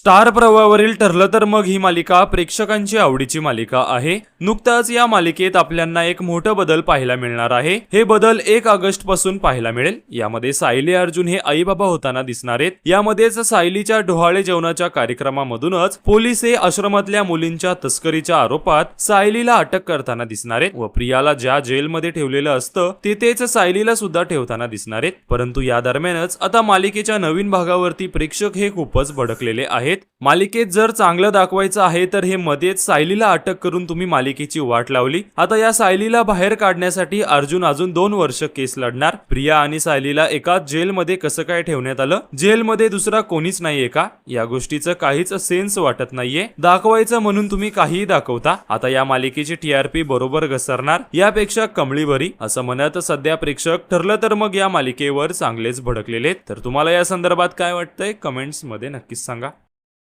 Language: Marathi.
स्टार प्रवाहावरील ठरलं तर मग ही मालिका प्रेक्षकांची आवडीची मालिका आहे। नुकताच या मालिकेत आपल्याला एक मोठा बदल पाहायला मिळणार आहे। हे बदल 1 ऑगस्ट पासून पाहायला मिळेल। यामध्ये सायली अर्जुन हे आई बाबा होताना दिसणार आहेत। यामध्येच सायलीच्या डोहाळे जेवणाच्या कार्यक्रमामधूनच पोलीस हे आश्रमातल्या मुलींच्या तस्करीच्या आरोपात सायलीला अटक करताना दिसणार आहेत व प्रियाला ज्या जेलमध्ये ठेवलेलं असतं तिथेच सायलीला सुद्धा ठेवताना दिसणार आहेत। परंतु या दरम्यानच आता मालिकेच्या नवीन भागावरती प्रेक्षक हे खूपच भडकलेले आहेत। मालिकेत जर चांगलं दाखवायचं आहे तर हे मध्येच सायलीला अटक करून तुम्ही मालिकेची वाट लावली। आता या सायलीला बाहेर काढण्यासाठी अर्जुन अजून 2 वर्ष केस लढणार। प्रिया आणि सायलीला एकाच जेलमध्ये कसं काय ठेवण्यात आलं? जेलमध्ये दुसरा कोणीच नाहीये का? या गोष्टीचं काहीच सेन्स वाटत नाहीये। दाखवायचं म्हणून तुम्ही काहीही दाखवता। आता या मालिकेची टीआरपी बरोबर घसरणार यापेक्षा कमळी बरी असं म्हणत सध्या प्रेक्षक ठरलं तर मग या मालिकेवर चांगलेच भडकलेले। तर तुम्हाला या संदर्भात काय वाटतंय कमेंट्स मध्ये नक्कीच सांगा।